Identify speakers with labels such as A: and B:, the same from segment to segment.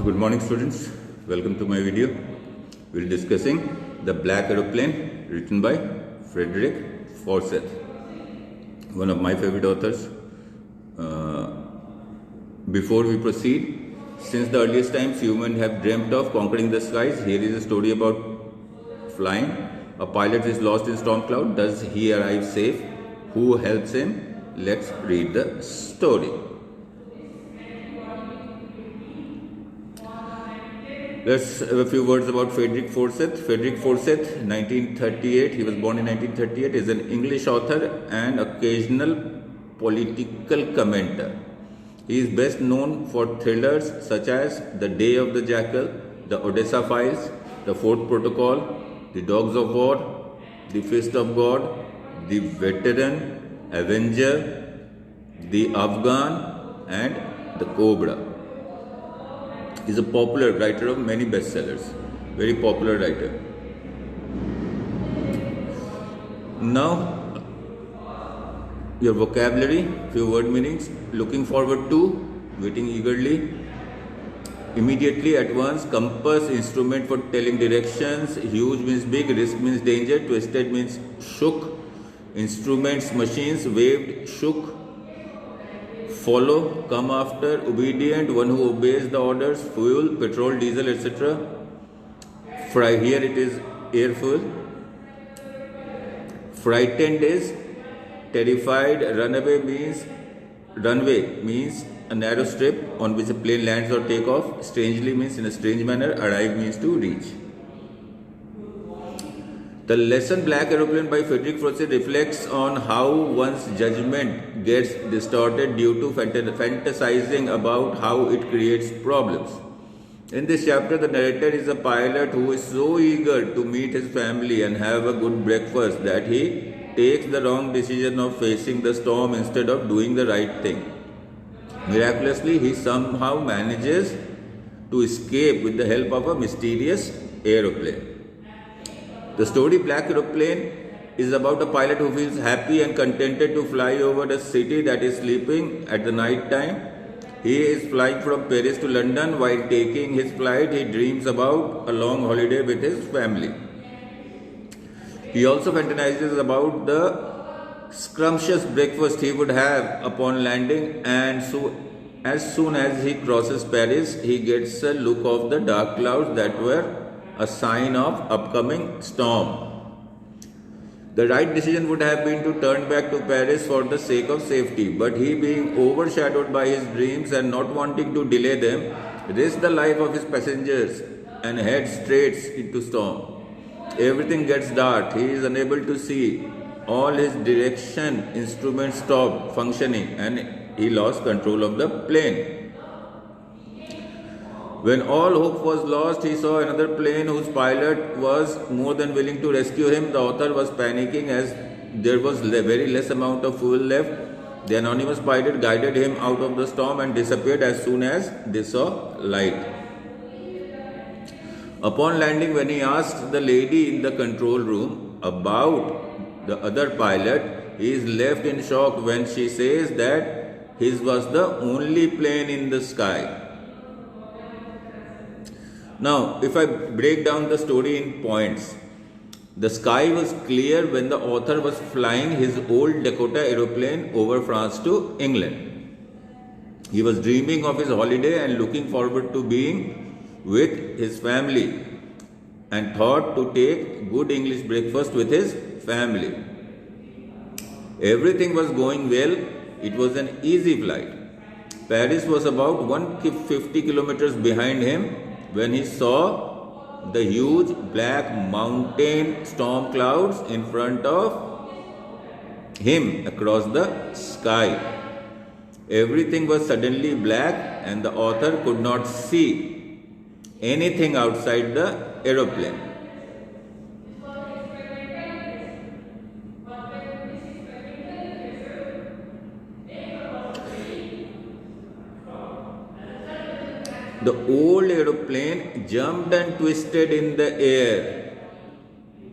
A: Good morning students, welcome to my video. We'll be discussing The Black Aeroplane written by Frederick Forsyth, one of my favorite authors. Before we proceed, since the earliest times humans have dreamt of conquering the skies, here is a story about flying. A pilot is lost in storm cloud. Does he arrive safe? Who helps him? Let's read the story. Let's have a few words about Frederick Forsyth. Frederick Forsyth, 1938, he was born in 1938, is an English author and occasional political commentator. He is best known for thrillers such as The Day of the Jackal, The Odessa Files, The Fourth Protocol, The Dogs of War, The Fist of God, The Veteran, Avenger, The Afghan, and The Cobra. He is a popular writer of many bestsellers, very popular writer. Now, your vocabulary, few word meanings: looking forward to, waiting eagerly, immediately, at once, compass, instrument for telling directions, huge means big, risk means danger, twisted means shook, instruments, machines, waved, shook, follow, come after, obedient, one who obeys the orders, fuel, petrol, diesel, etc. Here it is air fuel. Frightened is terrified. Runway means a narrow strip on which a plane lands or take off. Strangely means in a strange manner. Arrive means to reach. The lesson Black Aeroplane by Frederick Forsyth reflects on how one's judgment gets distorted due to fantasizing about how it creates problems. In this chapter, the narrator is a pilot who is so eager to meet his family and have a good breakfast that he takes the wrong decision of facing the storm instead of doing the right thing. Miraculously, he somehow manages to escape with the help of a mysterious aeroplane. The story Black Aeroplane is about a pilot who feels happy and contented to fly over a city that is sleeping at the night time. He is flying from Paris to London. While taking his flight, he dreams about a long holiday with his family. He also fantasizes about the scrumptious breakfast he would have upon landing, and so as soon as he crosses Paris, he gets a look of the dark clouds that were a sign of upcoming storm. The right decision would have been to turn back to Paris for the sake of safety, but he, being overshadowed by his dreams and not wanting to delay them, risks the life of his passengers and heads straight into storm. Everything gets dark. He is unable to see. All his direction instruments stopped functioning and he lost control of the plane. When all hope was lost, he saw another plane whose pilot was more than willing to rescue him. The author was panicking as there was very less amount of fuel left. The anonymous pilot guided him out of the storm and disappeared as soon as they saw light. Upon landing, when he asked the lady in the control room about the other pilot, he is left in shock when she says that his was the only plane in the sky. Now, if I break down the story in points, the sky was clear when the author was flying his old Dakota aeroplane over France to England. He was dreaming of his holiday and looking forward to being with his family and thought to take good English breakfast with his family. Everything was going well. It was an easy flight. Paris was about 150 kilometers behind him when he saw the huge black mountain storm clouds in front of him across the sky. Everything was suddenly black and the author could not see anything outside the aeroplane. The old aeroplane jumped and twisted in the air.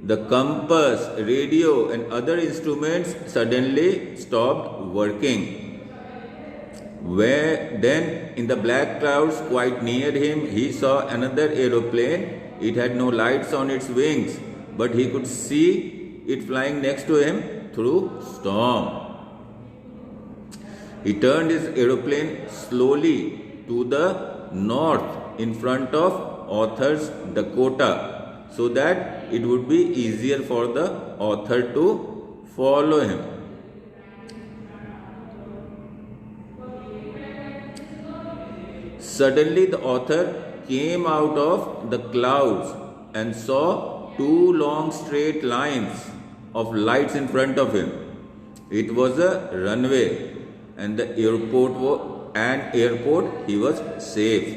A: The compass, radio, and other instruments suddenly stopped working. Then in the black clouds quite near him, he saw another aeroplane. It had no lights on its wings, but he could see it flying next to him through storm. He turned his aeroplane slowly to the north in front of author's Dakota so that it would be easier for the author to follow him. Suddenly the author came out of the clouds and saw two long straight lines of lights in front of him. It was a runway and the airport he was safe.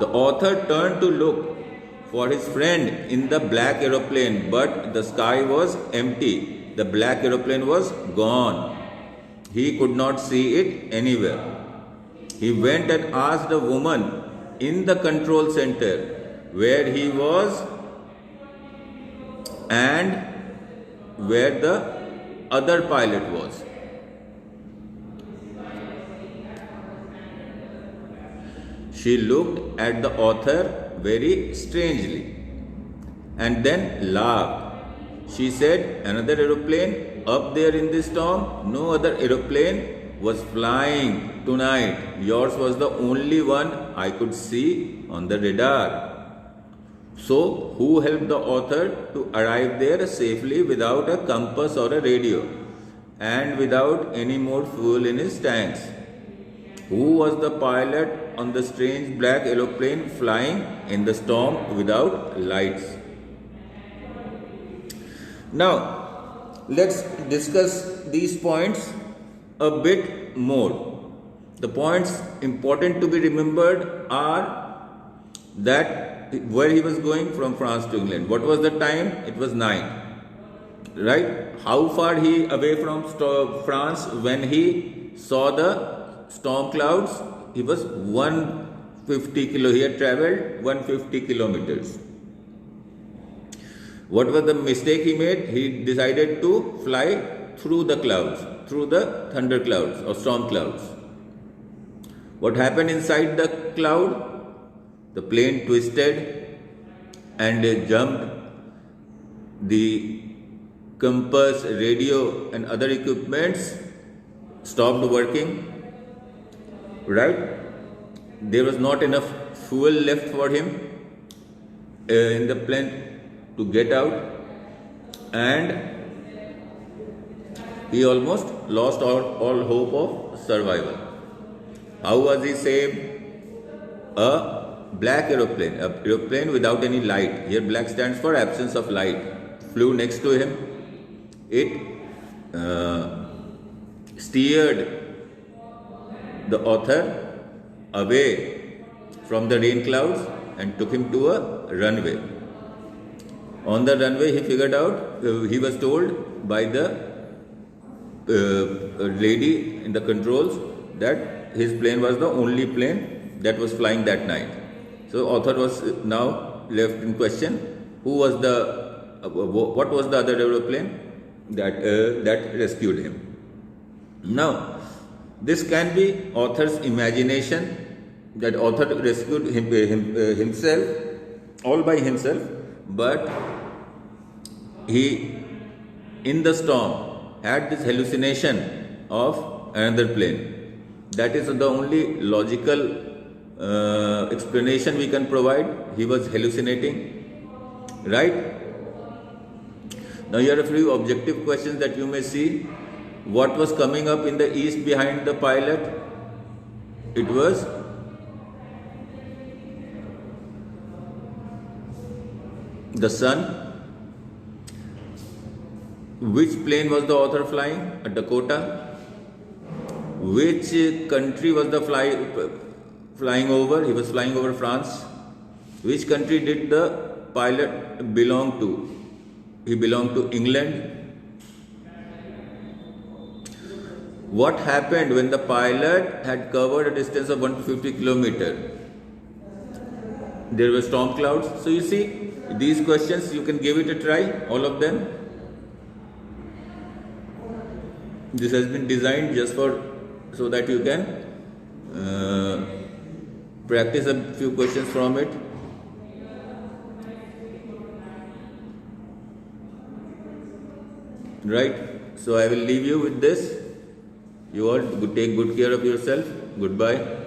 A: The author turned to look for his friend in the black aeroplane, but the sky was empty. The black aeroplane was gone. He could not see it anywhere. He went and asked the woman in the control center where he was and where the other pilot was. She looked at the author very strangely and then laughed. She said, "Another aeroplane up there in this storm? No other aeroplane was flying tonight. Yours was the only one I could see on the radar." So, who helped the author to arrive there safely without a compass or a radio and without any more fuel in his tanks? Who was the pilot on the strange black aeroplane flying in the storm without lights? Now, let's discuss these points a bit more. The points important to be remembered are that where he was going from France to England. What was the time? It was 9. Right? How far he away from France when he saw the storm clouds? He was 150 he had traveled 150 kilometers. What was the mistake he made? He decided to fly through the clouds, through the thunder clouds or storm clouds. What happened inside the cloud? The plane twisted and jumped. The compass, radio and other equipments stopped working. Right? There was not enough fuel left for him in the plane to get out, and he almost lost all hope of survival. How was he saved? A black aeroplane, an aeroplane without any light. Here black stands for absence of light. Flew next to him. It steered the author away from the rain clouds and took him to a runway. On the runway, he figured out, he was told by the lady in the controls that his plane was the only plane that was flying that night. So, author was now left in question. Who was what was the other aeroplane that rescued him? Now, this can be author's imagination, that author rescued himself, all by himself, but he, in the storm, had this hallucination of another plane. That is the only logical explanation we can provide. He was hallucinating, right? Now here are a few objective questions that you may see. What was coming up in the east behind the pilot? It was the sun. Which plane was the author flying? A Dakota. Which country was the flying over? He was flying over France. Which country did the pilot belong to? He belonged to England. What happened when the pilot had covered a distance of 150 kilometers? There were storm clouds. So you see, these questions you can give it a try, all of them. This has been designed just so that you can Uh, practice a few questions from it. Right? So I will leave you with this. You all take good care of yourself. Goodbye.